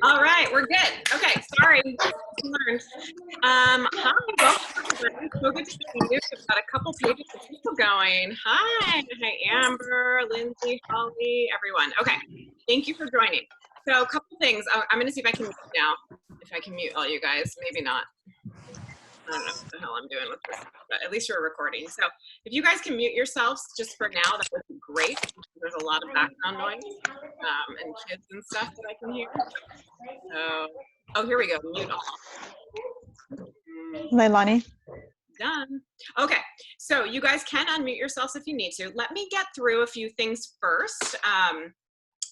All right, we're good. Okay, sorry. Hi, welcome everybody. So good to see you. We've got a couple pages of people going. Hi, Amber, Lindsay, Holly, everyone. Okay, thank you for joining. So a couple things. I'm going to see if I can mute now. If I can mute all you guys, maybe not. I don't know what the hell I'm doing with this, but at least you're recording. So if you guys can mute yourselves just for now, that would be great. There's a lot of background noise and kids and stuff that I can hear. So, oh, here we go. Mute all. Leilani. Done. Okay, so you guys can unmute yourselves if you need to. Let me get through a few things first.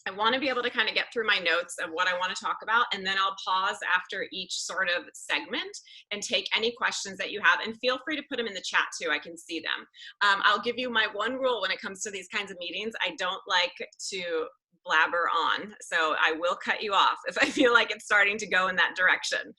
I want to be able to kind of get through my notes of what I want to talk about, and then I'll pause after each sort of segment and take any questions that you have, and feel free to put them in the chat too. I can see them. I'll give you my one rule when it comes to these kinds of meetings. I don't like to blabber on, so I will cut you off if I feel like it's starting to go in that direction.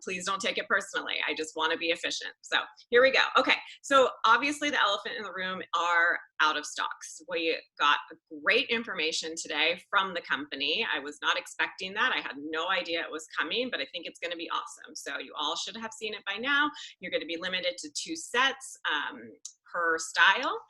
Please don't take it personally. I just want to be efficient. So here we go. Okay, so obviously the elephant in the room are out of stocks. We got great information today from the company. I was not expecting that. I had no idea it was coming, but I think it's going to be awesome. So you all should have seen it by now. You're going to be limited to 2 sets per style.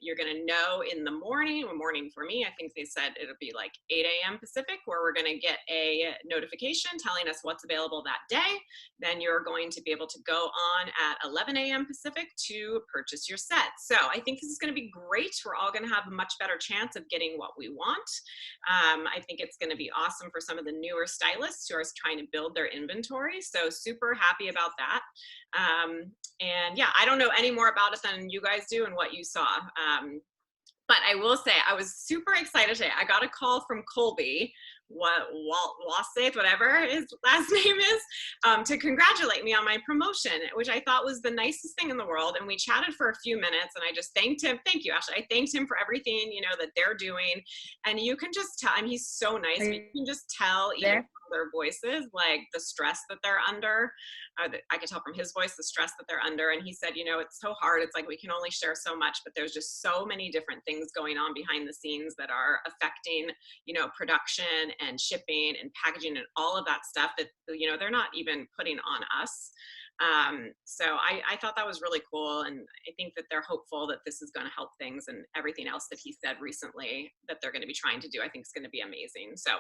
You're going to know in the morning for me, I think they said it'll be like 8 a.m. Pacific, where we're going to get a notification telling us what's available that day. Then you're going to be able to go on at 11 a.m. Pacific to purchase your set. So I think this is going to be great. We're all going to have a much better chance of getting what we want. I think it's going to be awesome for some of the newer stylists who are trying to build their inventory. So super happy about that. And yeah, I don't know any more about it than you guys do and what you saw. But I will say I was super excited today. I got a call from Colby, Wasseth, whatever his last name is, to congratulate me on my promotion, which I thought was the nicest thing in the world. And we chatted for a few minutes, and I just thanked him. Thank you, Ashley. I thanked him for everything, you know, that they're doing. And you can just tell, and he's so nice, but you can just tell even from their voices, like the stress that they're under. I could tell from his voice the stress that they're under. And he said, you know, it's so hard. It's like we can only share so much, but there's just so many different things going on behind the scenes that are affecting, you know, production and shipping and packaging and all of that stuff that, you know, they're not even putting on us. So I thought that was really cool, and I think that they're hopeful that this is going to help things, and everything else that he said recently that they're going to be trying to do, I think is going to be amazing. So,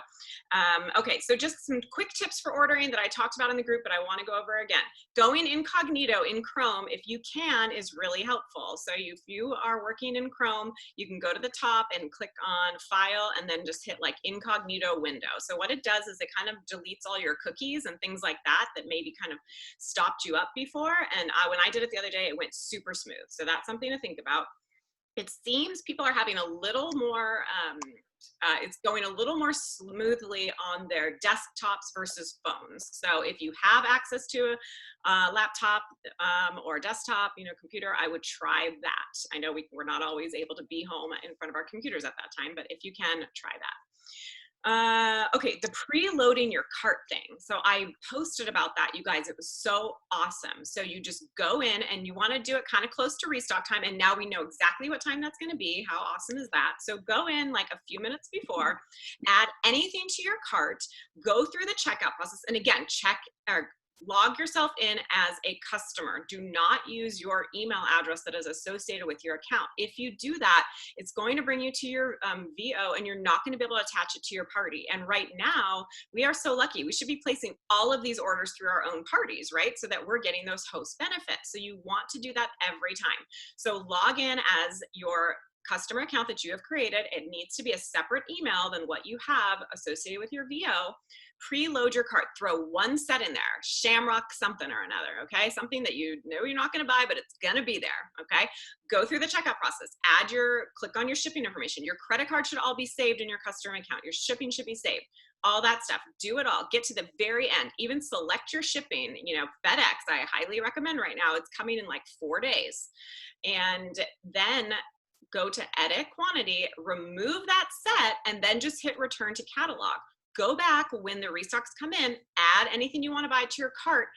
okay, so just some quick tips for ordering that I talked about in the group, but I want to go over again. Going incognito in Chrome, if you can, is really helpful. So if you are working in Chrome, you can go to the top and click on File, and then just hit like incognito window. So what it does is it kind of deletes all your cookies and things like that that maybe kind of stopped you up before. And when I did it the other day, it went super smooth. So that's something to think about. It seems people are having a little more, it's going a little more smoothly on their desktops versus phones. So if you have access to a laptop or a desktop, you know, computer, I would try that. I know we're not always able to be home in front of our computers at that time, but if you can, try that. Okay, the preloading your cart thing. So I posted about that, you guys. It was so awesome. So you just go in and you want to do it kind of close to restock time. And now we know exactly what time that's going to be. How awesome is that? So go in like a few minutes before, add anything to your cart, go through the checkout process. And again, check or log yourself in as a customer. Do not use your email address that is associated with your account. If you do that, it's going to bring you to your VO, and you're not going to be able to attach it to your party. And right now, we are so lucky. We should be placing all of these orders through our own parties, right? So that we're getting those host benefits. So you want to do that every time. So log in as your customer account that you have created. It needs to be a separate email than what you have associated with your VO. Preload your cart, throw one set in there, shamrock something or another, okay? Something that you know you're not gonna buy, but it's gonna be there, okay? Go through the checkout process, click on your shipping information. Your credit card should all be saved in your customer account. Your shipping should be saved, all that stuff. Do it all, get to the very end, even select your shipping. You know, FedEx, I highly recommend right now. It's coming in like 4 days. And then go to edit quantity, remove that set, and then just hit return to catalog. Go back when the restocks come in, add anything you want to buy to your cart,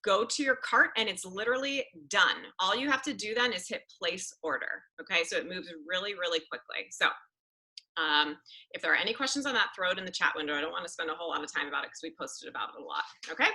go to your cart, and it's literally done. All you have to do then is hit place order. Okay, so it moves really, really quickly. So If there are any questions on that, throw it in the chat window. I don't want to spend a whole lot of time about it because we posted about it a lot. Okay.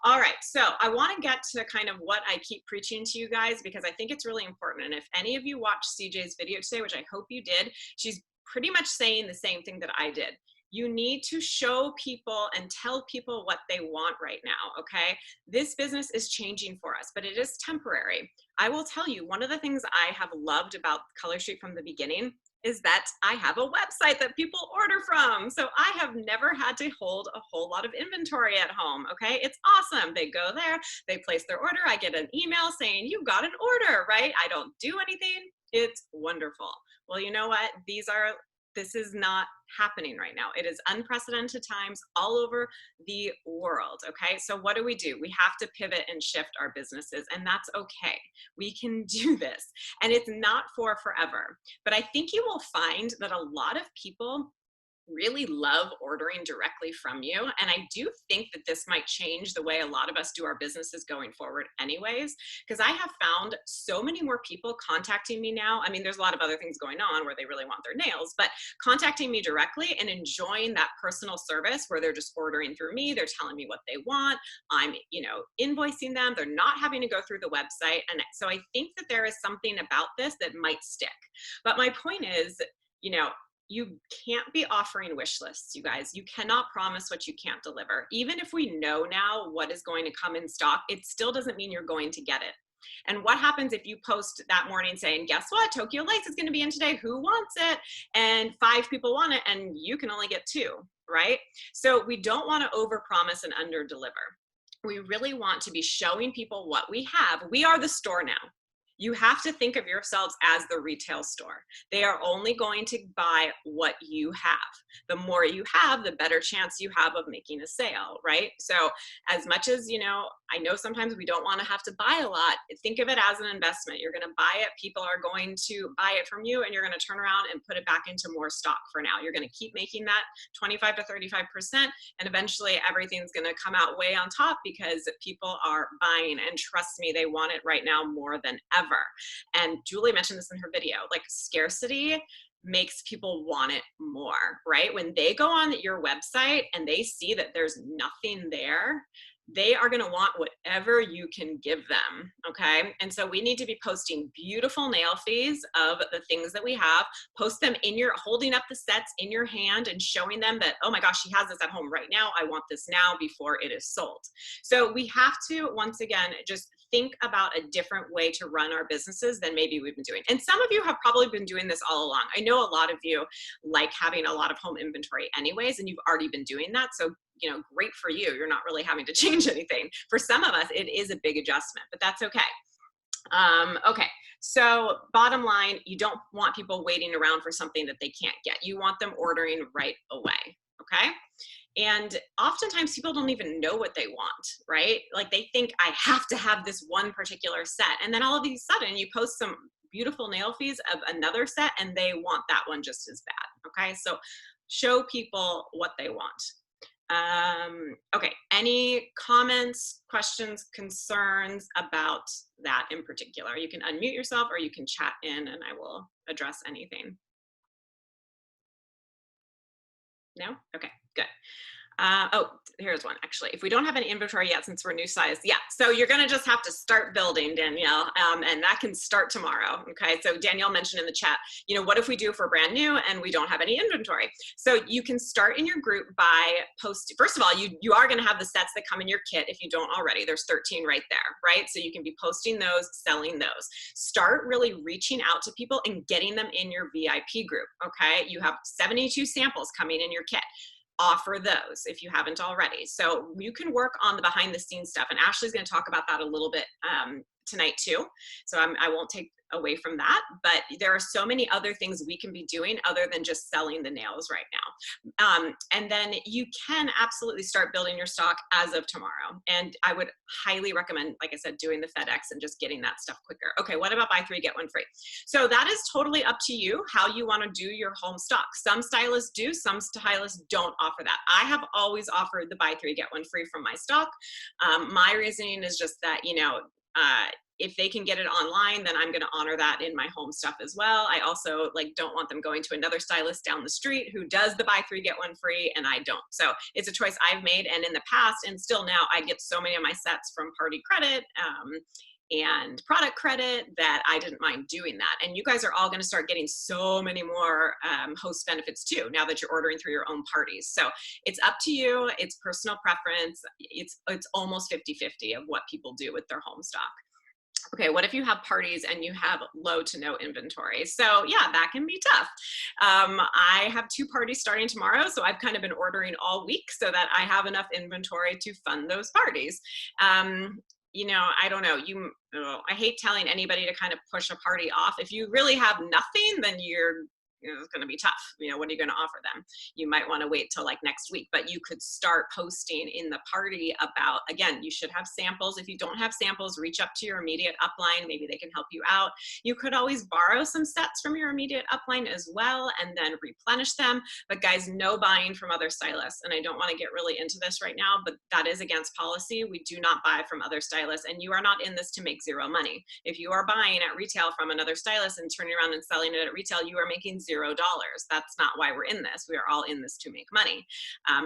All right. So I want to get to kind of what I keep preaching to you guys, because I think it's really important. And if any of you watched CJ's video today, which I hope you did, she's pretty much saying the same thing that I did. You need to show people and tell people what they want right now, okay? This business is changing for us, but it is temporary. I will tell you, one of the things I have loved about Color Street from the beginning is that I have a website that people order from. So I have never had to hold a whole lot of inventory at home, okay? It's awesome. They go there, they place their order, I get an email saying, you got an order, right? I don't do anything. It's wonderful. Well, you know what? This is not happening right now. It is unprecedented times all over the world, okay? So what do? We have to pivot and shift our businesses, and that's okay. We can do this, and it's not for forever. But I think you will find that a lot of people really love ordering directly from you. And I do think that this might change the way a lot of us do our businesses going forward anyways, because I have found so many more people contacting me now. I mean, there's a lot of other things going on where they really want their nails, but contacting me directly and enjoying that personal service where they're just ordering through me. They're telling me what they want. I'm, invoicing them. They're not having to go through the website. And so I think that there is something about this that might stick. But my point is, you can't be offering wish lists, you guys. You cannot promise what you can't deliver. Even if we know now what is going to come in stock, it still doesn't mean you're going to get it. And what happens if you post that morning saying, guess what, Tokyo Lace is going to be in today, who wants it? And 5 people want it and you can only get 2, right? So we don't want to overpromise and underdeliver. We really want to be showing people what we have. We are the store now. You have to think of yourselves as the retail store. They are only going to buy what you have. The more you have, the better chance you have of making a sale, right? So as much as, I know sometimes we don't want to have to buy a lot. Think of it as an investment. You're going to buy it. People are going to buy it from you, and you're going to turn around and put it back into more stock for now. You're going to keep making that 25 to 35%, and eventually everything's going to come out way on top because people are buying, and trust me, they want it right now more than ever. And Julie mentioned this in her video, like scarcity makes people want it more, right? When they go on your website and they see that there's nothing there, they are going to want whatever you can give them, okay? And so we need to be posting beautiful nail fees of the things that we have, post them holding up the sets in your hand and showing them that, oh my gosh, she has this at home right now. I want this now before it is sold. So we have to, once again, just think about a different way to run our businesses than maybe we've been doing. And some of you have probably been doing this all along. I know a lot of you like having a lot of home inventory anyways, and you've already been doing that. So great for you. You're not really having to change anything. For some of us, it is a big adjustment, but that's okay. Okay, so bottom line, you don't want people waiting around for something that they can't get. You want them ordering right away, okay? And oftentimes people don't even know what they want, right? Like they think I have to have this one particular set. And then all of a sudden you post some beautiful nail fees of another set and they want that one just as bad, okay? So show people what they want. Okay, any comments, questions, concerns about that in particular? You can unmute yourself or you can chat in and I will address anything. No? Okay, good. Oh, here's one actually. If we don't have any inventory yet, since we're new size, yeah. So you're gonna just have to start building, Danielle, and that can start tomorrow. Okay. So Danielle mentioned in the chat, what if we do for brand new and we don't have any inventory? So you can start in your group by posting. First of all, you are gonna have the sets that come in your kit if you don't already. There's 13 right there, right? So you can be posting those, selling those. Start really reaching out to people and getting them in your VIP group. Okay. You have 72 samples coming in your kit. Offer those if you haven't already. So you can work on the behind the scenes stuff. And Ashley's going to talk about that a little bit tonight too. So I won't take away from that, but there are so many other things we can be doing other than just selling the nails right now. And then you can absolutely start building your stock as of tomorrow. And I would highly recommend, like I said, doing the FedEx and just getting that stuff quicker. Okay, what about buy 3, get 1 free? So that is totally up to you how you want to do your home stock. Some stylists do, some stylists don't offer that. I have always offered the buy 3, get 1 free from my stock. My reasoning is just that, if they can get it online, then I'm going to honor that in my home stuff as well. I also like don't want them going to another stylist down the street who does the buy 3 get 1 free and I don't. So it's a choice I've made, and in the past and still now I get so many of my sets from party credit and product credit that I didn't mind doing that. And you guys are all going to start getting so many more host benefits too now that you're ordering through your own parties. So it's up to you. It's personal preference. It's almost 50-50 of what people do with their home stock. Okay, what if you have parties and you have low to no inventory? So yeah, that can be tough. I have 2 parties starting tomorrow, so I've kind of been ordering all week so that I have enough inventory to fund those parties. You know, I don't know, I hate telling anybody to kind of push a party off. If you really have nothing, then it's going to be tough. You know, what are you going to offer them? You might want to wait till like next week, but you could start posting in the party about, again, you should have samples. If you don't have samples, reach up to your immediate upline. Maybe they can help you out. You could always borrow some sets from your immediate upline as well and then replenish them. But guys, no buying from other stylists. And I don't want to get really into this right now, but that is against policy. We do not buy from other stylists, and you are not in this to make zero money. If you are buying at retail from another stylist and turning around and selling it at retail, you are making $0. That's not why we're in this. We are all in this to make money.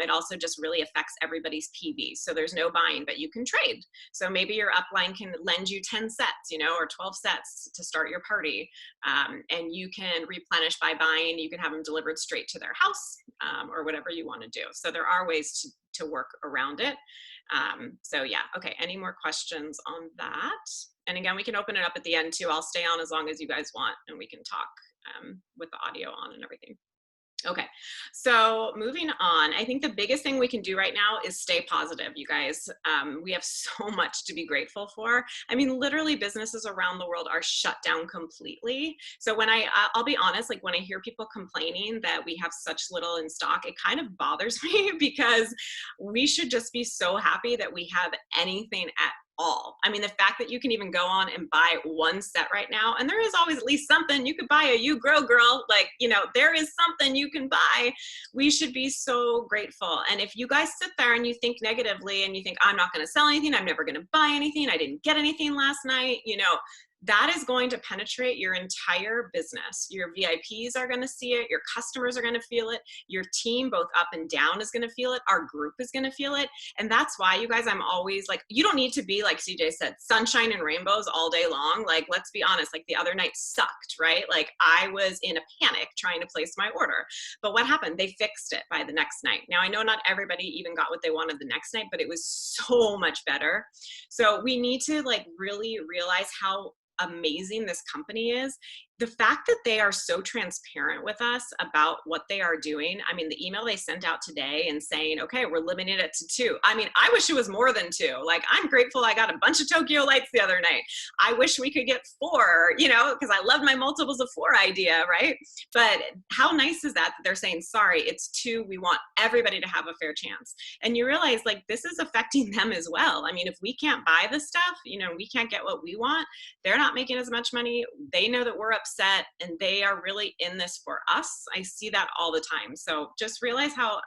It also just really affects everybody's PV. So there's no buying, but you can trade. So maybe your upline can lend you 10 sets, you know, or 12 sets to start your party. And you can replenish by buying. You can have them delivered straight to their house or whatever you want to do. So there are ways to work around it. So yeah, okay. Any more questions on that? And again, we can open it up at the end too. I'll stay on as long as you guys want, and we can talk with the audio on and everything. Okay, so moving on, I think the biggest thing we can do right now is stay positive, you guys. We have so much to be grateful for. I mean, literally businesses around the world are shut down completely. So when I'll be honest, like when I hear people complaining that we have such little in stock, it kind of bothers me because we should just be so happy that we have anything at all. I mean, the fact that you can even go on and buy 1 set right now, and there is always at least something you could buy. A You Grow Girl, like, you know, there is something you can buy. We should be so grateful. And if you guys sit there and you think negatively and you think, I'm not going to sell anything, I'm never going to buy anything, I didn't get anything last night, you know, that is going to penetrate your entire business. Your VIPs are going to see it. Your customers are going to feel it. Your team, both up and down, is going to feel it. Our group is going to feel it. And that's why, you guys, I'm always like, you don't need to be, like CJ said, sunshine and rainbows all day long. Like, let's be honest, like the other night sucked, right? Like I was in a panic trying to place my order. But what happened? They fixed it by the next night. Now, I know not everybody even got what they wanted the next night, but it was so much better. So we need to like really realize how amazing this company is. The fact that they are so transparent with us about what they are doing. I mean, the email they sent out today and saying, okay, we're limiting it to 2. I mean, I wish it was more than 2. Like, I'm grateful I got a bunch of Tokyo lights the other night. I wish we could get 4, you know, because I love my multiples of 4 idea, right? But how nice is that they're saying, sorry, it's 2. We want everybody to have a fair chance. And you realize, like, this is affecting them as well. I mean, if we can't buy the stuff, you know, we can't get what we want, they're not making as much money. They know that we're upset, and they are really in this for us. I see that all the time. So just realize how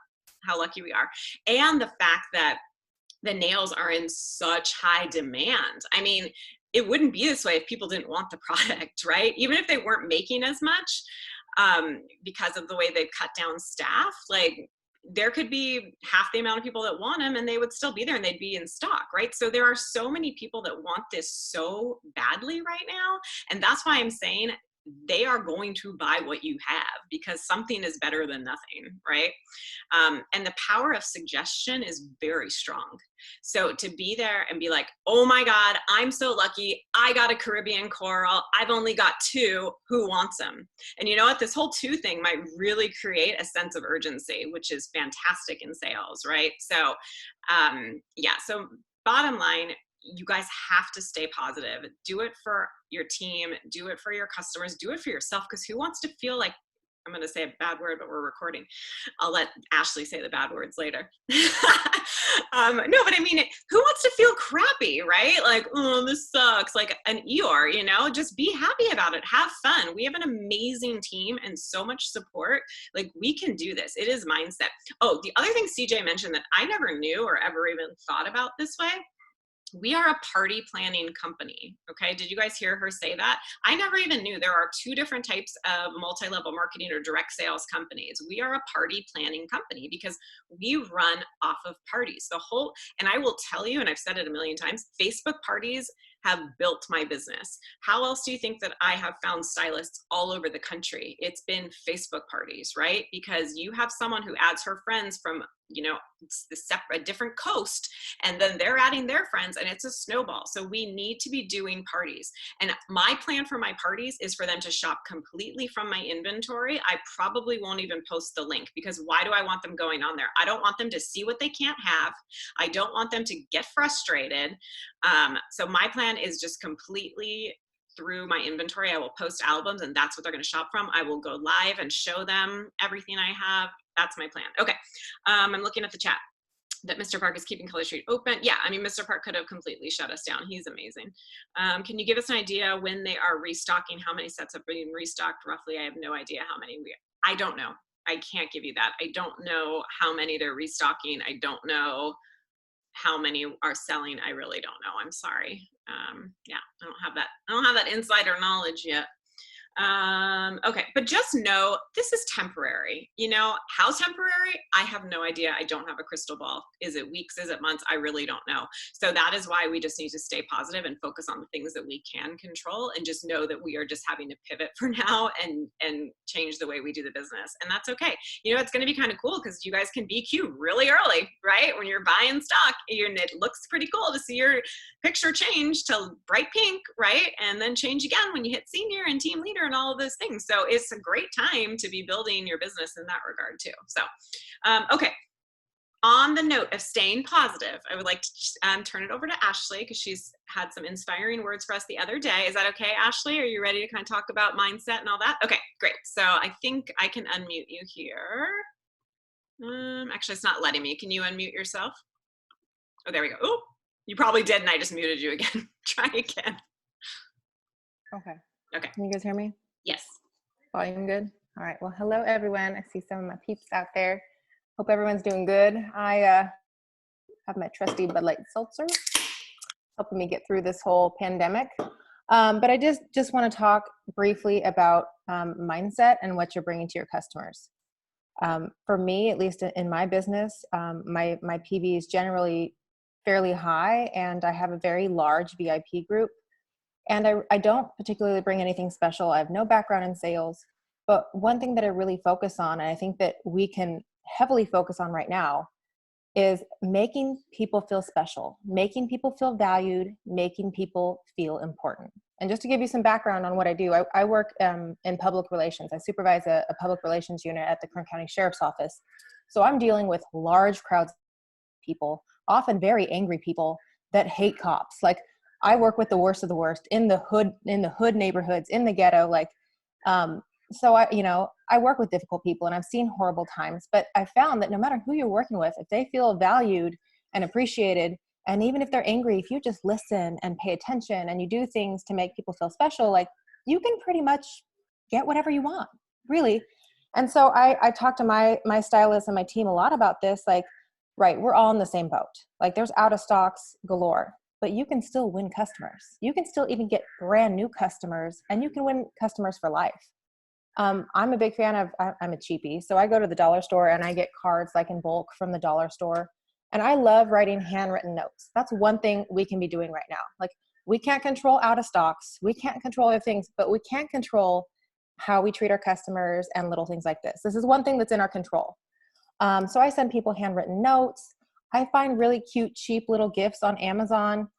lucky we are. And the fact that the nails are in such high demand. I mean, it wouldn't be this way if people didn't want the product, right? Even if they weren't making as much because of the way they've cut down staff, like there could be half the amount of people that want them and they would still be there and they'd be in stock, right? So there are so many people that want this so badly right now. And that's why I'm saying they are going to buy what you have, because something is better than nothing, right? And the power of suggestion is very strong. So to be there and be like, oh my God, I'm so lucky. I got a Caribbean coral. I've only got 2. Who wants them? And you know what? This whole 2 thing might really create a sense of urgency, which is fantastic in sales, right? So yeah, so bottom line, you guys have to stay positive. Do it for your team, do it for your customers, do it for yourself, because who wants to feel like, I'm going to say a bad word, but we're recording. I'll let Ashley say the bad words later. No, but I mean, who wants to feel crappy, right? Like, oh, this sucks. Like an Eeyore, you know, just be happy about it. Have fun. We have an amazing team and so much support. Like, we can do this. It is mindset. Oh, the other thing CJ mentioned that I never knew or ever even thought about this way We are a party planning company. Okay. Did you guys hear her say that? I never even knew there are two different types of multi-level marketing or direct sales companies. We are a party planning company because we run off of parties. And I will tell you, and I've said it a million times, Facebook parties have built my business. How else do you think that I have found stylists all over the country? It's been Facebook parties, right? Because you have someone who adds her friends from, a different coast, and then they're adding their friends, and it's a snowball. So we need to be doing parties. And my plan for my parties is for them to shop completely from my inventory. I probably won't even post the link, because why do I want them going on there? I don't want them to see what they can't have. I don't want them to get frustrated. So my plan is just completely through my inventory. I will post albums, and that's what they're going to shop from. I will go live and show them everything I have. That's my plan. Okay. I'm looking at the chat that Mr. Park is keeping Color Street open. Yeah, I mean, Mr. Park could have completely shut us down. He's amazing. Can you give us an idea when they are restocking? How many sets have been restocked roughly? I have no idea how many. I don't know. I can't give you that. I don't know how many they're restocking. I don't know how many are selling. I really don't know. I'm sorry. Yeah, I don't have that insider knowledge yet. Okay, but just know this is temporary. How temporary? I have no idea. I don't have a crystal ball. Is it weeks? Is it months? I really don't know. So that is why we just need to stay positive and focus on the things that we can control, and just know that we are just having to pivot for now and change the way we do the business. And that's okay. It's going to be kind of cool because you guys can BQ really early, right? When you're buying stock, it looks pretty cool to see your picture change to bright pink, right? And then change again when you hit senior and team leader and all of those things. So it's a great time to be building your business in that regard too. So, okay. On the note of staying positive, I would like to turn it over to Ashley, because she's had some inspiring words for us the other day. Is that okay, Ashley? Are you ready to kind of talk about mindset and all that? Okay, great. So I think I can unmute you here. Actually, it's not letting me. Can you unmute yourself? Oh, there we go. Oh, you probably did, and I just muted you again. Try again. Okay. Okay. Can you guys hear me? Yes. Volume good? All right. Well, hello, everyone. I see some of my peeps out there. Hope everyone's doing good. I have my trusty Bud Light Seltzer helping me get through this whole pandemic. But I just want to talk briefly about mindset and what you're bringing to your customers. For me, at least in my business, my PV is generally fairly high, and I have a very large VIP group. And I don't particularly bring anything special. I have no background in sales. But one thing that I really focus on, and I think that we can heavily focus on right now, is making people feel special, making people feel valued, making people feel important. And just to give you some background on what I do, I work in public relations. I supervise a public relations unit at the Kern County Sheriff's Office. So I'm dealing with large crowds of people, often very angry people that hate cops. Like, I work with the worst of the worst in the hood neighborhoods, in the ghetto. So I work with difficult people, and I've seen horrible times, but I found that no matter who you're working with, if they feel valued and appreciated, and even if they're angry, if you just listen and pay attention and you do things to make people feel special, you can pretty much get whatever you want, really. And so I talk to my stylist and my team a lot about this, right, we're all in the same boat. There's out of stocks galore, but you can still win customers. You can still even get brand new customers, and you can win customers for life. I'm a big fan of, I'm a cheapie. So I go to the dollar store and I get cards in bulk from the dollar store. And I love writing handwritten notes. That's one thing we can be doing right now. We can't control out of stocks. We can't control other things, but we can control how we treat our customers and little things like this. This is one thing that's in our control. So I send people handwritten notes. I find really cute, cheap little gifts on Amazon.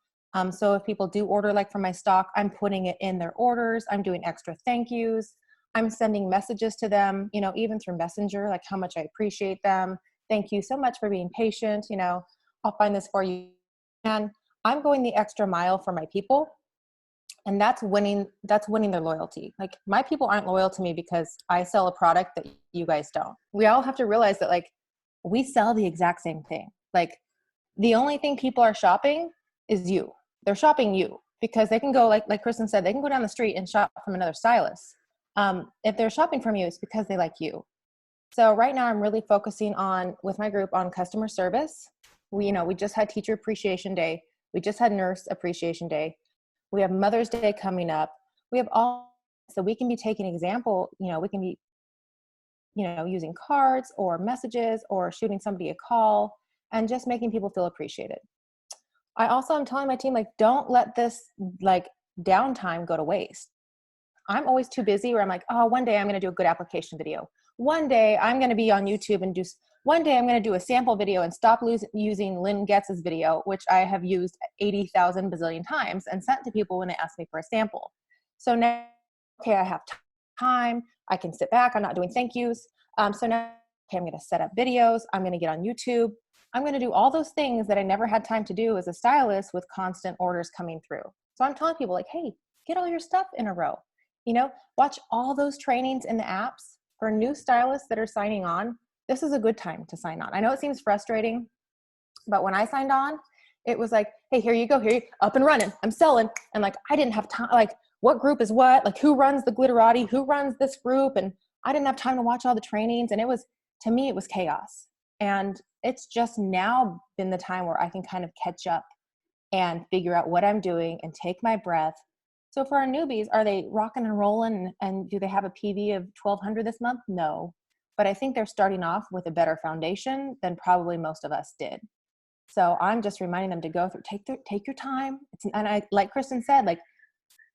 So if people do order from my stock, I'm putting it in their orders. I'm doing extra thank yous. I'm sending messages to them, even through Messenger, how much I appreciate them. Thank you so much for being patient. I'll find this for you. And I'm going the extra mile for my people. And that's winning their loyalty. My people aren't loyal to me because I sell a product that you guys don't. We all have to realize that we sell the exact same thing. The only thing people are shopping is you. They're shopping you because they can go, like Kristin said, they can go down the street and shop from another stylist. If they're shopping from you, it's because they like you. So right now I'm really focusing with my group on customer service. We just had Teacher Appreciation Day. We just had Nurse Appreciation Day. We have Mother's Day coming up. We have all, so we can be taking example, we can be, using cards or messages or shooting somebody a call and just making people feel appreciated. I also am telling my team, like, don't let this like downtime go to waste. I'm always too busy where I'm like, oh, one day I'm going to do a good application video. One day I'm going to be on YouTube and one day I'm going to do a sample video and stop using Lynn Getz's video, which I have used 80,000 bazillion times and sent to people when they ask me for a sample. So now, okay, I have time. I can sit back. I'm not doing thank yous. So now, okay, I'm going to set up videos. I'm going to get on YouTube. I'm going to do all those things that I never had time to do as a stylist with constant orders coming through. So I'm telling people like, hey, get all your stuff in a row. Watch all those trainings in the apps for new stylists that are signing on. This is a good time to sign on. I know it seems frustrating, but when I signed on, it was like, hey, here you go, up and running. I'm selling. And like, I didn't have time, like what group is what, like who runs the Glitterati, who runs this group. And I didn't have time to watch all the trainings. And to me, it was chaos. And it's just now been the time where I can kind of catch up and figure out what I'm doing and take my breath. So for our newbies, are they rocking and rolling and do they have a PV of 1,200 this month? No, but I think they're starting off with a better foundation than probably most of us did. So I'm just reminding them to go through, take your time. And I, like Kristin said, like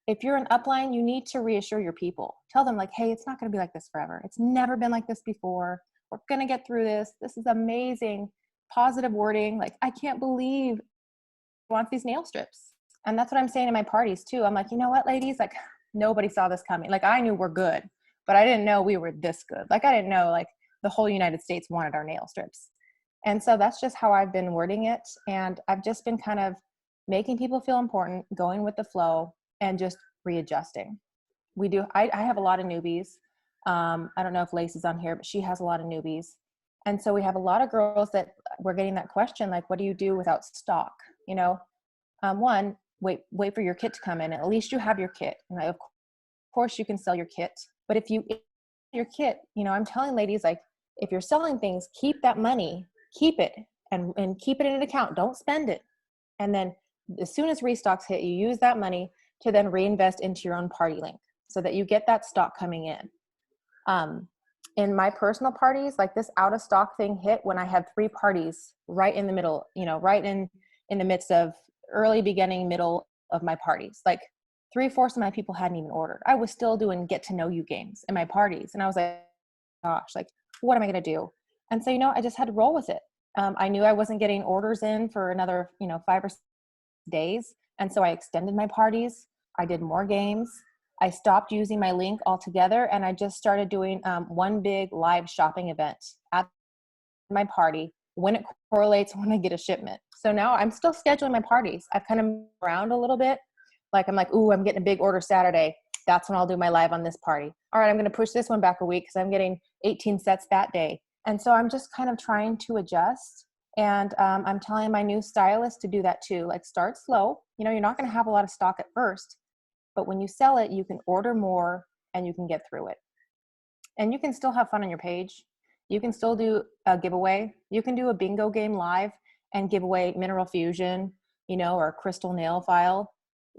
if you're an upline, you need to reassure your people. Tell them like, hey, it's not going to be like this forever. It's never been like this before. We're going to get through this. This is amazing. Positive wording. Like, I can't believe he wants these nail strips. And that's what I'm saying in my parties too. I'm like, you know what, ladies, like nobody saw this coming. Like I knew we're good, but I didn't know we were this good. Like I didn't know like the whole United States wanted our nail strips. And so that's just how I've been wording it. And I've just been kind of making people feel important, going with the flow and just readjusting. I have a lot of newbies. I don't know if Lace is on here, but she has a lot of newbies. And so we have a lot of girls that we're getting that question, like, what do you do without stock? One, wait for your kit to come in. At least you have your kit. And of course you can sell your kit, but if your kit, I'm telling ladies, like, if you're selling things, keep that money, keep it and keep it in an account. Don't spend it. And then as soon as restocks hit, you use that money to then reinvest into your own party link so that you get that stock coming in. In my personal parties, like this out of stock thing hit when I had 3 parties right in the middle, right in the midst of early beginning, middle of my parties. Like 3/4 of my people hadn't even ordered. I was still doing get to know you games in my parties. And I was like, gosh, like, what am I going to do? And so, I just had to roll with it. I knew I wasn't getting orders in for another, 5 or 6 days. And so I extended my parties. I did more games. I stopped using my link altogether. And I just started doing one big live shopping event at my party when it correlates when I get a shipment. So now I'm still scheduling my parties. I've kind of moved around a little bit. Like I'm like, ooh, I'm getting a big order Saturday. That's when I'll do my live on this party. All right, I'm going to push this one back a week because I'm getting 18 sets that day. And so I'm just kind of trying to adjust. And I'm telling my new stylist to do that too. Like start slow. You're not going to have a lot of stock at first, but when you sell it, you can order more and you can get through it. And you can still have fun on your page. You can still do a giveaway. You can do a bingo game live and give away mineral fusion, or a crystal nail file.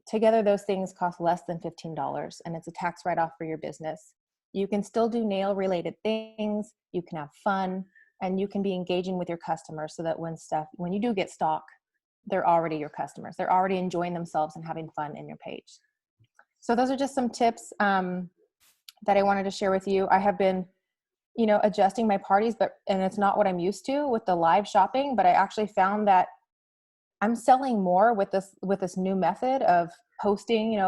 Together, those things cost less than $15 and it's a tax write-off for your business. You can still do nail related things. You can have fun and you can be engaging with your customers so that when you do get stock, they're already your customers. They're already enjoying themselves and having fun in your page. So those are just some tips that I wanted to share with you. I have been, adjusting my parties, and it's not what I'm used to with the live shopping, but I actually found that I'm selling more with this new method of posting,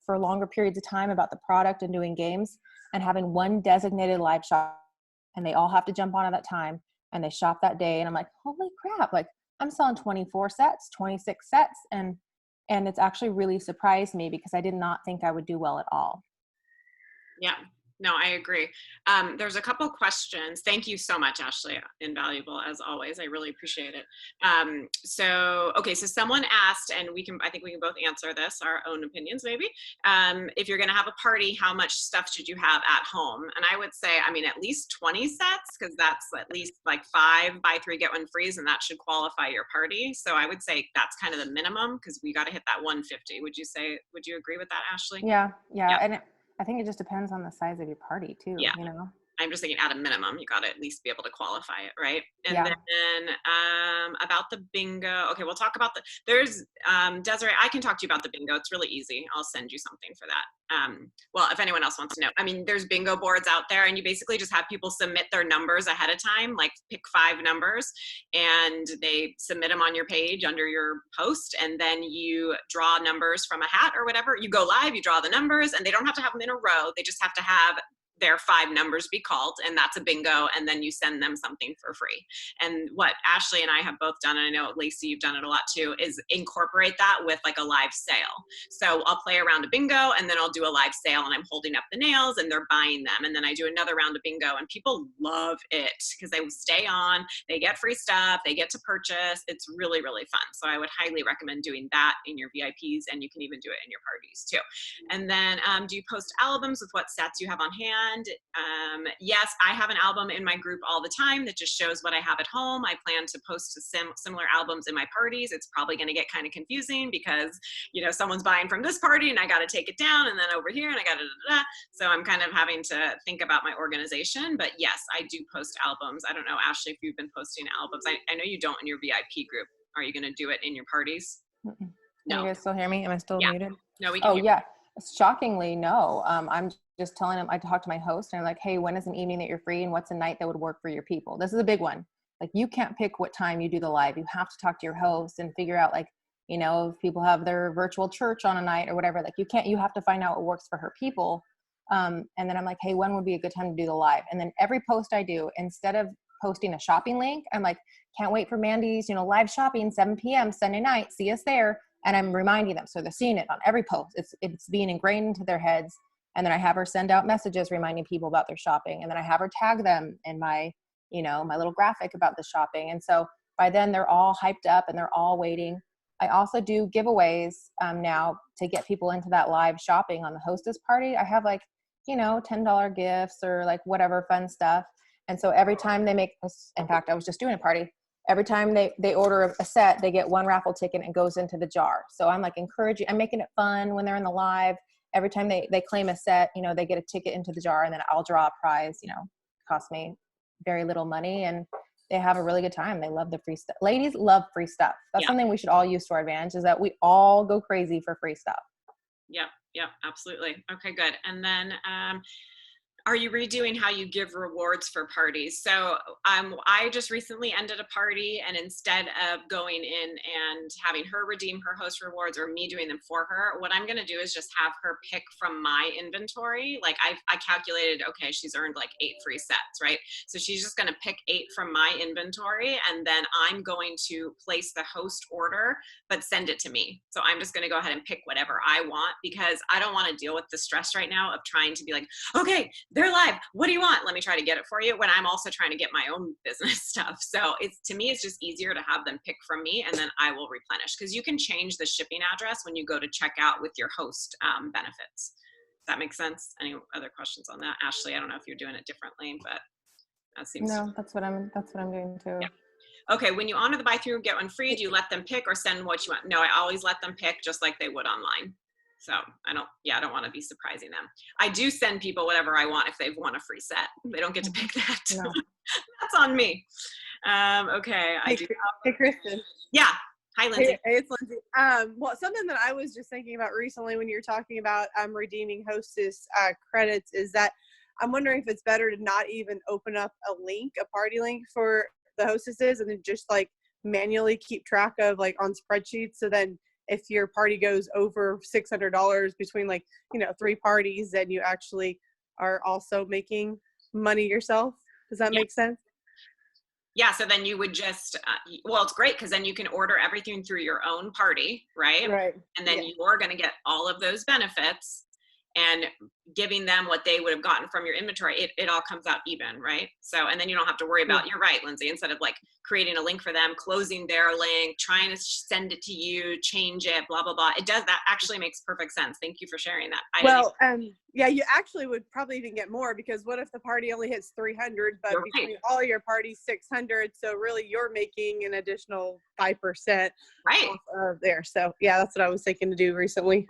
for longer periods of time about the product and doing games and having one designated live shop, and they all have to jump on at that time and they shop that day. And I'm like, holy crap. Like I'm selling 24 sets, 26 sets. And it's actually really surprised me because I did not think I would do well at all. Yeah. No, I agree. There's a couple questions. Thank you so much, Ashley. Invaluable as always. I really appreciate it. Okay, so someone asked, and I think we can both answer this, our own opinions maybe. If you're going to have a party, how much stuff should you have at home? And I would say, I mean, at least 20 sets, because that's at least like 5 buy 3 get 1 free, and that should qualify your party. So I would say that's kind of the minimum, because we got to hit that 150. Would you agree with that, Ashley? Yeah. Yeah. And I think it just depends on the size of your party too, Yeah. you know? I'm just thinking at a minimum, you got to at least be able to qualify it, right? And Yeah. then about the bingo. Okay, we'll talk about there's, Desiree, I can talk to you about the bingo. It's really easy. I'll send you something for that. Well, if anyone else wants to know. I mean, there's bingo boards out there, and you basically just have people submit their numbers ahead of time, like pick 5 numbers, and they submit them on your page under your post, and then you draw numbers from a hat or whatever. You go live, you draw the numbers, and they don't have to have them in a row. They just have to have their 5 numbers be called, and that's a bingo, and then you send them something for free. And what Ashley and I have both done, and I know Lacey, you've done it a lot too, is incorporate that with like a live sale. So I'll play a round of bingo, and then I'll do a live sale, and I'm holding up the nails and they're buying them. And then I do another round of bingo, and people love it because they stay on, they get free stuff, they get to purchase. It's really, really fun. So I would highly recommend doing that in your VIPs, and you can even do it in your parties too. And then do you post albums with what sets you have on hand? Yes, I have an album in my group all the time that just shows what I have at home. I plan to post similar albums in my parties. It's probably going to get kind of confusing because, someone's buying from this party and I got to take it down, and then over here and I got to, so I'm kind of having to think about my organization. But yes, I do post albums. I don't know, Ashley, if you've been posting albums. I know you don't in your VIP group. Are you going to do it in your parties? Mm-mm. No. Can you guys still hear me? Am I still muted? No, we can hear you. Yeah. Shockingly, no. I'm just telling them, I talked to my host and I'm like, hey, when is an evening that you're free and what's a night that would work for your people? This is a big one. Like, you can't pick what time you do the live. You have to talk to your host and figure out, like, if people have their virtual church on a night or whatever, like you have to find out what works for her people. And then I'm like, hey, when would be a good time to do the live? And then every post I do, instead of posting a shopping link, I'm like, can't wait for Mandy's, live shopping, 7 p.m. Sunday night. See us there. And I'm reminding them. So they're seeing it on every post. It's being ingrained into their heads. And then I have her send out messages reminding people about their shopping. And then I have her tag them in my, my little graphic about the shopping. And so by then they're all hyped up and they're all waiting. I also do giveaways now to get people into that live shopping on the hostess party. I have like, $10 gifts or like whatever fun stuff. And so every time they make this, in fact, I was just doing a party. Every time they order a set, they get 1 raffle ticket and it goes into the jar. So I'm like encouraging, I'm making it fun when they're in the live. Every time they claim a set, they get a ticket into the jar, and then I'll draw a prize, cost me very little money, and they have a really good time. They love the free stuff. Ladies love free stuff. That's something we should all use to our advantage, is that we all go crazy for free stuff. Yep, absolutely. Okay, good. And then, are you redoing how you give rewards for parties? So I just recently ended a party, and instead of going in and having her redeem her host rewards or me doing them for her, what I'm going to do is just have her pick from my inventory. Like I calculated, okay, she's earned like 8 free sets, right? So she's just going to pick 8 from my inventory, and then I'm going to place the host order, but send it to me. So I'm just going to go ahead and pick whatever I want, because I don't want to deal with the stress right now of trying to be like, okay, they're live. What do you want? Let me try to get it for you, when I'm also trying to get my own business stuff. So to me, it's just easier to have them pick from me, and then I will replenish, because you can change the shipping address when you go to check out with your host benefits. Does that make sense? Any other questions on that? Ashley, I don't know if you're doing it differently, but that seems. No, that's what I'm doing too. Yeah. Okay. When you honor the buy 3 get 1 free, do you let them pick or send what you want? No, I always let them pick, just like they would online. So I don't want to be surprising them. I do send people whatever I want if they've won a free set. They don't get to pick that. No. That's on me. Okay. Hey, Kristin. Yeah. Hi, Lindsay. Hey, it's Lindsay. Well, something that I was just thinking about recently when you were talking about redeeming hostess credits is that I'm wondering if it's better to not even open up a party link for the hostesses, and then just like manually keep track of like on spreadsheets. So then if your party goes over $600 between 3 parties, then you actually are also making money yourself. Does that make sense? Yeah. So then you would just, well, it's great, because then you can order everything through your own party, right? Right. And then you're going to get all of those benefits. and giving them what they would have gotten from your inventory, it all comes out even, right? So, and then you don't have to worry about, you're right, Lindsay, instead of like creating a link for them, closing their link, trying to send it to you, change it, blah, blah, blah. It does, that actually makes perfect sense. Thank you for sharing that. Yeah, you actually would probably even get more, because what if the party only hits 300, but between all your parties 600, so really you're making an additional 5% off of there. So yeah, that's what I was thinking to do recently.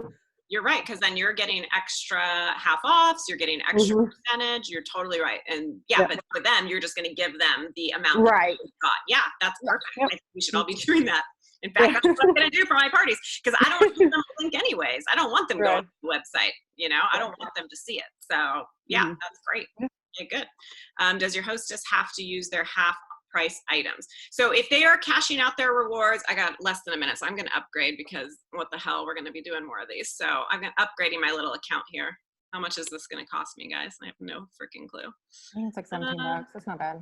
You're right, because then you're getting extra half offs, you're getting extra percentage. You're totally right. And but for them, you're just going to give them the amount that you've got. Yeah, that's perfect. I think we should all be doing that. In fact, that's what I'm going to do for my parties, because I don't give them a link anyways. I don't want them going to the website. You know, I don't want them to see it. So yeah, that's great. Okay, good. Does your hostess have to use their half price items? So if they are cashing out their rewards, I got less than a minute, so I'm going to upgrade, because what the hell, we're going to be doing more of these. So I'm upgrading my little account here. How much is this going to cost me, guys? I have no freaking clue. I think it's like $17. That's not bad.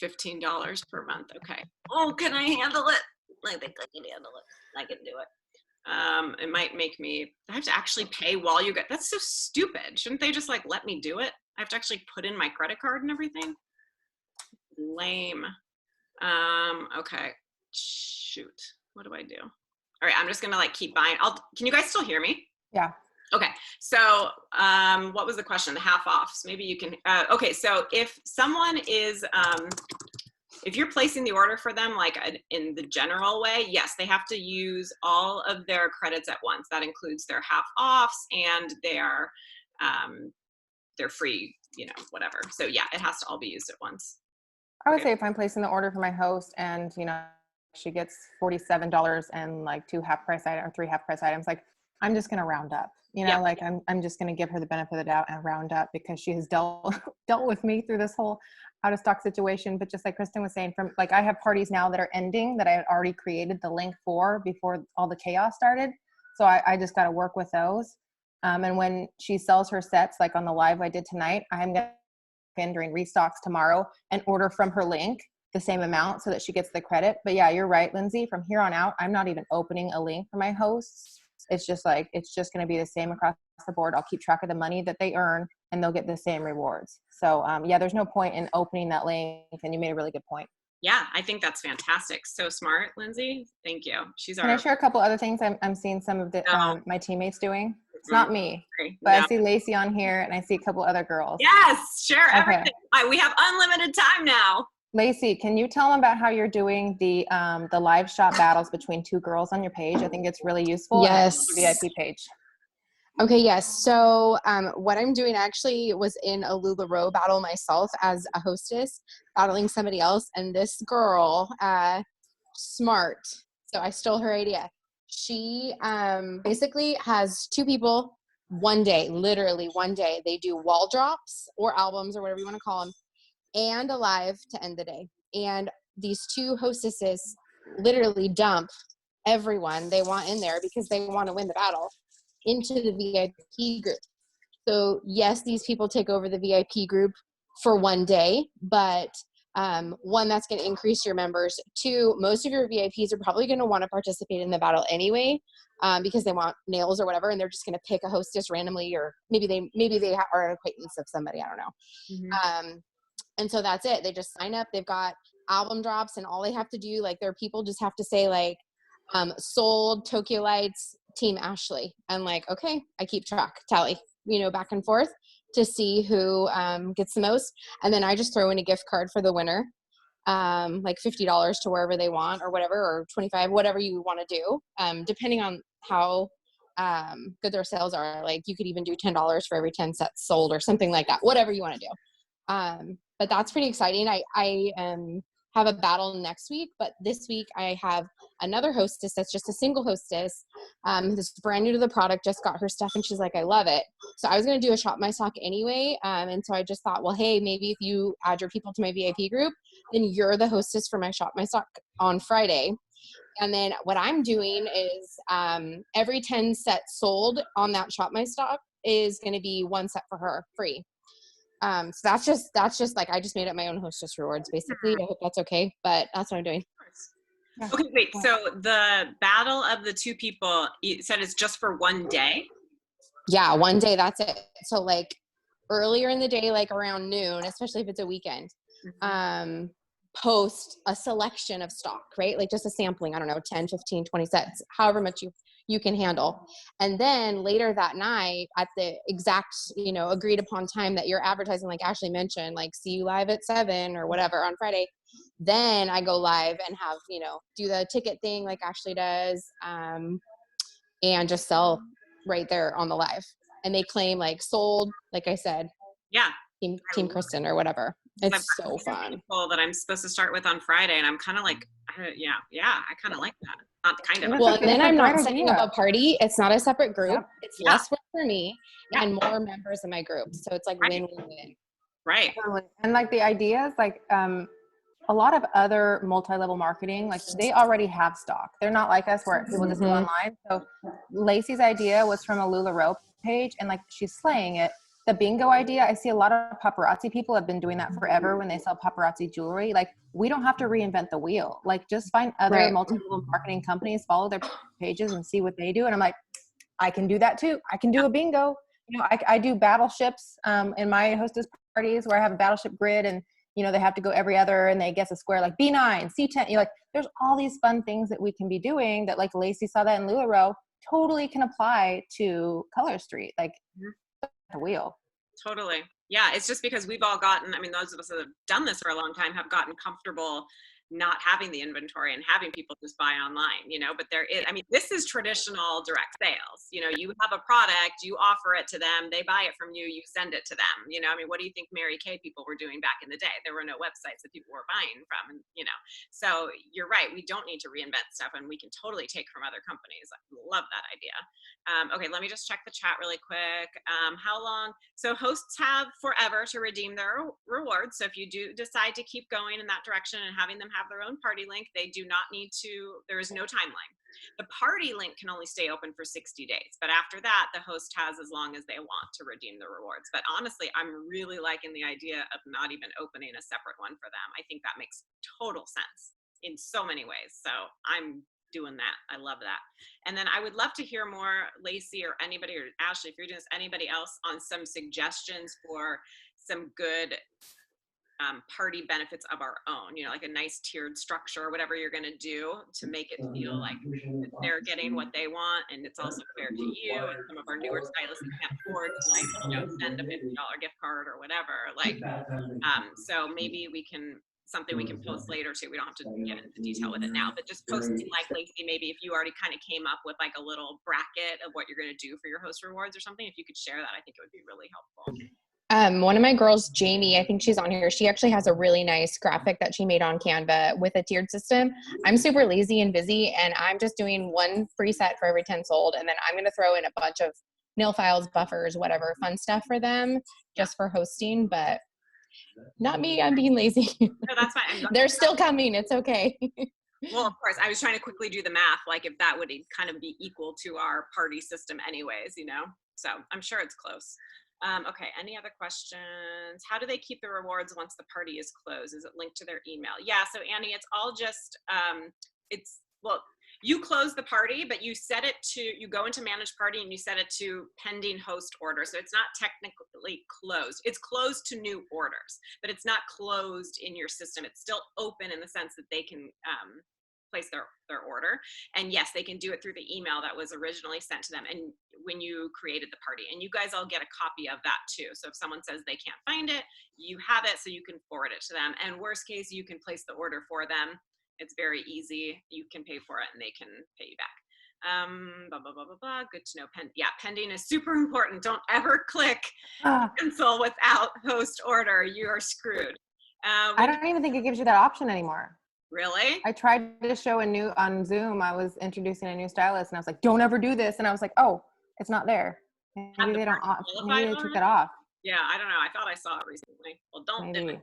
$15 per month. Okay. Oh, can I handle it? I think I can handle it. I can do it. It might make me, I have to actually pay while you get, that's so stupid. Shouldn't they just like let me do it? I have to actually put in my credit card and everything. Lame. Okay. Shoot. What do I do? All right. I'm just going to like keep buying. Can you guys still hear me? Yeah. Okay. So, what was the question? The half offs. Maybe you can, okay. So if someone is, if you're placing the order for them, like in the general way, yes, they have to use all of their credits at once. That includes their half offs and their free, you know, whatever. So yeah, it has to all be used at once. I would say if I'm placing the order for my host and, you know, she gets $47 and like 2 half price items or 3 half price items, like I'm just going to round up, you know, like I'm just going to give her the benefit of the doubt and round up, because she has dealt with me through this whole out of stock situation. But just like Kristin was saying, from like, I have parties now that are ending that I had already created the link for before all the chaos started. So I just got to work with those. And when she sells her sets, like on the live I did tonight, I'm going to in during restocks tomorrow and order from her link the same amount so that she gets the credit. But yeah, you're right, Lindsay. From here on out, I'm not even opening a link for my hosts. It's just like, it's just going to be the same across the board. I'll keep track of the money that they earn and they'll get the same rewards. So yeah, there's no point in opening that link. And you made a really good point. Yeah, I think that's fantastic. So smart, Lindsay. Thank you. Can I share a couple other things I'm seeing some of the, my teammates doing? It's not me, but I see Lacey on here and I see a couple other girls. Yes, share everything. We have unlimited time now. Lacey, can you tell them about how you're doing the live shot battles between 2 girls on your page? I think it's really useful. Yes. VIP page. Okay, yes. So what I'm doing, actually was in a LuLaRoe battle myself as a hostess, battling somebody else. And this girl, smart, so I stole her idea. She basically has 2 people, one day, literally one day. They do wall drops or albums or whatever you want to call them, and a live to end the day. And these 2 hostesses literally dump everyone they want in there because they want to win the battle into the VIP group. So yes, these people take over the VIP group for one day, but 1, that's going to increase your members. 2, most of your VIPs are probably going to want to participate in the battle anyway, because they want nails or whatever, and they're just going to pick a hostess randomly, or maybe they are an acquaintance of somebody, I don't know. And so that's it. They just sign up. They've got album drops, and all they have to do, like, their people just have to say like, sold Tokyo Lights, Team Ashley, and like, okay, I keep tally, you know, back and forth to see who gets the most. And then I just throw in a gift card for the winner, like $50 to wherever they want or whatever, or 25, whatever you want to do, depending on how good their sales are. Like you could even do $10 for every 10 sets sold or something like that, whatever you want to do. But that's pretty exciting. I have a battle next week, but this week I have another hostess that's just a single hostess, who's brand new to the product, just got her stuff, and she's like, I love it. So I was going to do a shop my stock anyway. And so I just thought, well, hey, maybe if you add your people to my VIP group, then you're the hostess for my shop my stock on Friday. And then what I'm doing is every 10 sets sold on that shop my stock is going to be 1 set for her free. So that's just like, I just made up my own hostess rewards basically. I hope that's okay, but that's what I'm doing. Yeah. Okay, wait. So the battle of the 2 people, you said it's just for one day? Yeah, one day, that's it. So like earlier in the day, like around noon, especially if it's a weekend, post a selection of stock, right? Like just a sampling, I don't know, 10, 15, 20 sets, however much you can handle. And then later that night at the exact, agreed upon time that you're advertising, like Ashley mentioned, like see you live at 7 or whatever on Friday, then I go live and have, do the ticket thing like Ashley does, and just sell right there on the live. And they claim like sold, like I said, Yeah. Team Kristin or whatever. It's so fun. People that I'm supposed to start with on Friday, and I'm kind of like, yeah, I kind of like that. Not kind of. Well, and then I'm not setting up a party. It's not a separate group. Yep. It's less work for me and Yeah. more members in my group. So it's like win-win-win. Right. And like the ideas, like a lot of other multi-level marketing, like they already have stock. They're not like us where people just go online. So Lacey's idea was from a LuLaRoe page, and like she's slaying it. The bingo idea, I see a lot of paparazzi people have been doing that forever when they sell paparazzi jewelry. Like we don't have to reinvent the wheel. Like just find other multi-level marketing companies, follow their pages and see what they do. And I'm like, I can do that too. I can do a bingo. I do battleships in my hostess parties where I have a battleship grid, and they have to go every other, and they guess a square like B9, C10. Like there's all these fun things that we can be doing that, like Lacey saw that in LuLaRoe, totally can apply to Color Street. Like the wheel. Totally. Yeah. It's just because we've all gotten, those of us that have done this for a long time have gotten comfortable not having the inventory and having people just buy online, but this is traditional direct sales. You have a product, you offer it to them, they buy it from you, you send it to them. What do you think Mary Kay people were doing back in the day? There were no websites that people were buying from, so you're right. We don't need to reinvent stuff, and we can totally take from other companies. I love that idea. Okay, let me just check the chat really quick. How long? So hosts have forever to redeem their rewards. So if you do decide to keep going in that direction and having them have their own party link, they do not need to, there is no timeline. The party link can only stay open for 60 days, but after that, the host has as long as they want to redeem the rewards. But honestly, I'm really liking the idea of not even opening a separate one for them. I think that makes total sense in so many ways. So I'm doing that. I love that. And then I would love to hear more, Lacey or anybody, or Ashley, if you're doing this, anybody else, on some suggestions for some good party benefits of our own, like a nice tiered structure or whatever you're going to do to make it feel like they're getting what they want, and it's also fair to you. And some of our newer stylists can't afford to send a $50 gift card or whatever. So maybe something we can post later too. We don't have to get into detail with it now, but just posting like Lacey, maybe if you already kind of came up with like a little bracket of what you're going to do for your host rewards or something, if you could share that, I think it would be really helpful. One of my girls, Jamie, I think she's on here. She actually has a really nice graphic that she made on Canva with a tiered system. I'm super lazy and busy, and I'm just doing one preset for every 10 sold. And then I'm going to throw in a bunch of nail files, buffers, whatever fun stuff for them just for hosting, but not me. I'm being lazy. No, that's fine. They're still coming. It's okay. Well, of course, I was trying to quickly do the math, like if that would kind of be equal to our party system anyways, so I'm sure it's close. Okay, any other questions? How do they keep the rewards once the party is closed? Is it linked to their email? Yeah, so Annie, it's all just, you close the party, but you go into manage party and you set it to pending host order. So it's not technically closed. It's closed to new orders, but it's not closed in your system. It's still open in the sense that they can place their order. And yes, they can do it through the email that was originally sent to them and when you created the party. And you guys all get a copy of that too. So if someone says they can't find it, you have it so you can forward it to them. And worst case, you can place the order for them. It's very easy. You can pay for it and they can pay you back. Blah, blah, blah, blah, blah. Good to know. Pending is super important. Don't ever click cancel without host order. You are screwed. I don't even think it gives you that option anymore. Really? I tried to show on Zoom. I was introducing a new stylist and I was like, don't ever do this. And I was like, oh, it's not there. Maybe they took it off. Yeah, I don't know. I thought I saw it recently. Well, don't do it.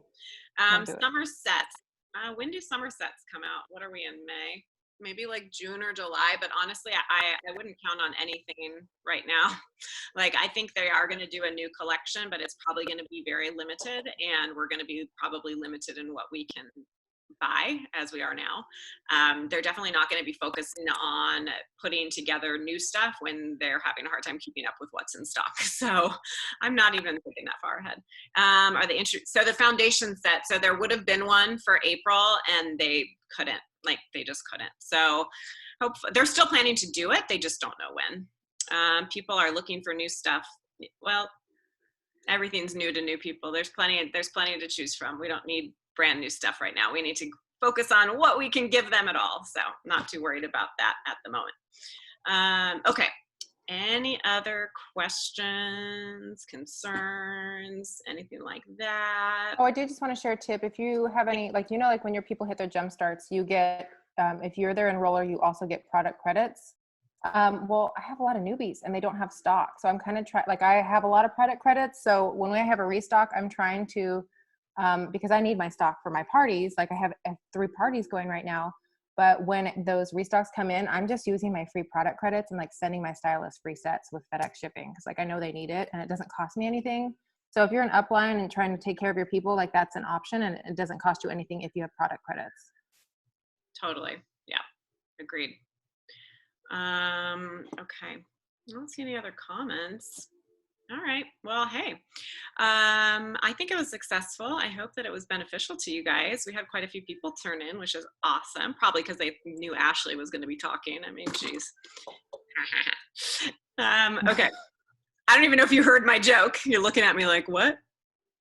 Do it. Summer sets. When do summer sets come out? What are we in, May? Maybe like June or July, but honestly, I wouldn't count on anything right now. Like, I think they are going to do a new collection, but it's probably going to be very limited, and we're going to be probably limited in what we can buy as we are now. They're definitely not going to be focusing on putting together new stuff when they're having a hard time keeping up with what's in stock. So I'm not even thinking that far ahead. So the foundation set, so there would have been one for April and they couldn't, they just couldn't. So they're still planning to do it. They just don't know when. People are looking for new stuff. Well, everything's new to new people. There's plenty to choose from. We don't need brand new stuff right now. We need to focus on what we can give them at all. So not too worried about that at the moment. Okay. Any other questions, concerns, anything like that? Oh, I do just want to share a tip. If you have any, like when your people hit their jump starts, you get, if you're their enroller, you also get product credits. Well, I have a lot of newbies and they don't have stock. So I'm kind of I have a lot of product credits. So when I have a restock, I'm trying to, because I need my stock for my parties. I have 3 parties going right now, but when those restocks come in, I'm just using my free product credits and sending my stylist free sets with FedEx shipping. Cause I know they need it and it doesn't cost me anything. So if you're an upline and trying to take care of your people, that's an option and it doesn't cost you anything if you have product credits. Totally. Yeah. Agreed. Okay. I don't see any other comments. All right. Well, hey, I think it was successful. I hope that it was beneficial to you guys. We had quite a few people turn in, which is awesome. Probably because they knew Ashley was going to be talking. I mean, geez. Okay. I don't even know if you heard my joke. You're looking at me like, what?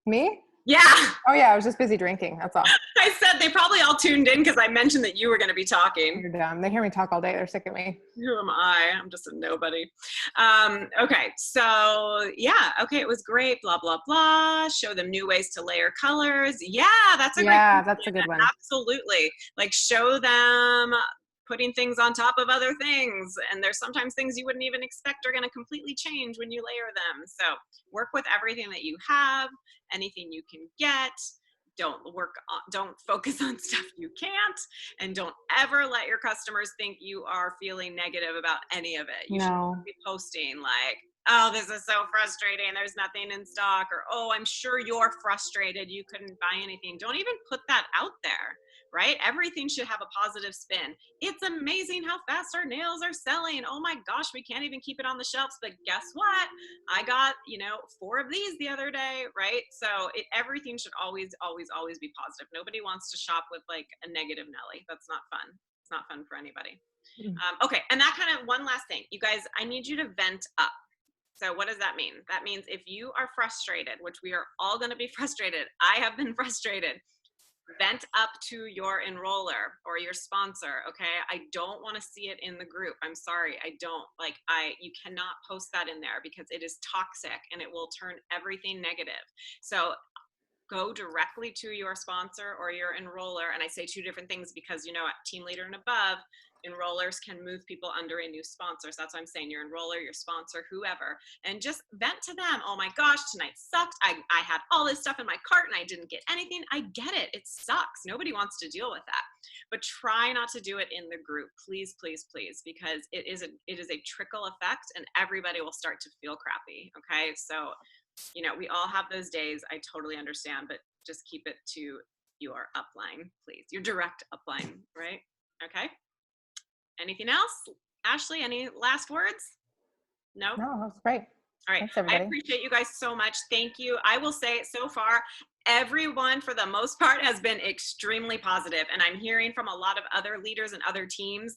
Me? Yeah. Oh yeah, I was just busy drinking. That's all. I said they probably all tuned in because I mentioned that you were going to be talking. You're dumb. They hear me talk all day. They're sick of me. Who am I? I'm just a nobody. Okay. So yeah. Okay. It was great. Blah, blah, blah. Show them new ways to layer colors. Yeah. That's a good one. Absolutely. Show them putting things on top of other things. And there's sometimes things you wouldn't even expect are going to completely change when you layer them. So work with everything that you have, anything you can get. Don't focus on stuff you can't, and don't ever let your customers think you are feeling negative about any of it. You should be posting oh, this is so frustrating, there's nothing in stock, or oh, I'm sure you're frustrated, you couldn't buy anything. Don't even put that out there, right? Everything should have a positive spin. It's amazing how fast our nails are selling. Oh my gosh, we can't even keep it on the shelves, but guess what? I got, 4 of these the other day, right? So everything should always, always, always be positive. Nobody wants to shop with a negative Nelly. That's not fun. It's not fun for anybody. Okay, and that kind of one last thing. You guys, I need you to vent up. So what does that mean? That means if you are frustrated, which we are all going to be frustrated. I have been frustrated. Vent up to your enroller or your sponsor. Okay. I don't want to see it in the group. I'm sorry. I don't you cannot post that in there because it is toxic and it will turn everything negative. So go directly to your sponsor or your enroller. And I say 2 different things because, at team leader and above, enrollers can move people under a new sponsor. So that's what I'm saying, your enroller, your sponsor, whoever, and just vent to them. Oh my gosh, tonight sucked. I had all this stuff in my cart and I didn't get anything. I get it. It sucks. Nobody wants to deal with that, but try not to do it in the group. Please, please, please, because it is a trickle effect and everybody will start to feel crappy. Okay. So, we all have those days. I totally understand, but just keep it to your upline, please. Your direct upline, right? Okay. Anything else? Ashley, any last words? No? No, that's great. All right. Thanks, everybody. I appreciate you guys so much. Thank you. I will say so far, everyone for the most part has been extremely positive. And I'm hearing from a lot of other leaders and other teams,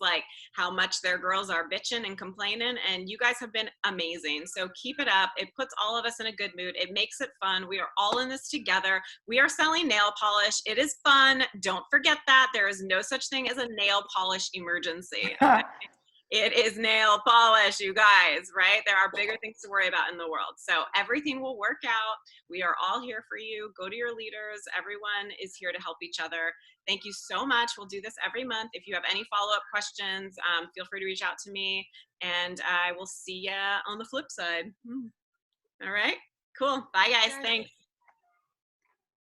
how much their girls are bitching and complaining. And you guys have been amazing. So keep it up. It puts all of us in a good mood. It makes it fun. We are all in this together. We are selling nail polish. It is fun. Don't forget that. There is no such thing as a nail polish emergency. Okay? It is nail polish, you guys, right? There are bigger things to worry about in the world. So everything will work out. We are all here for you. Go to your leaders. Everyone is here to help each other. Thank you so much. We'll do this every month. If you have any follow-up questions, feel free to reach out to me, and I will see you on the flip side. All right, cool. Bye, guys. Thanks.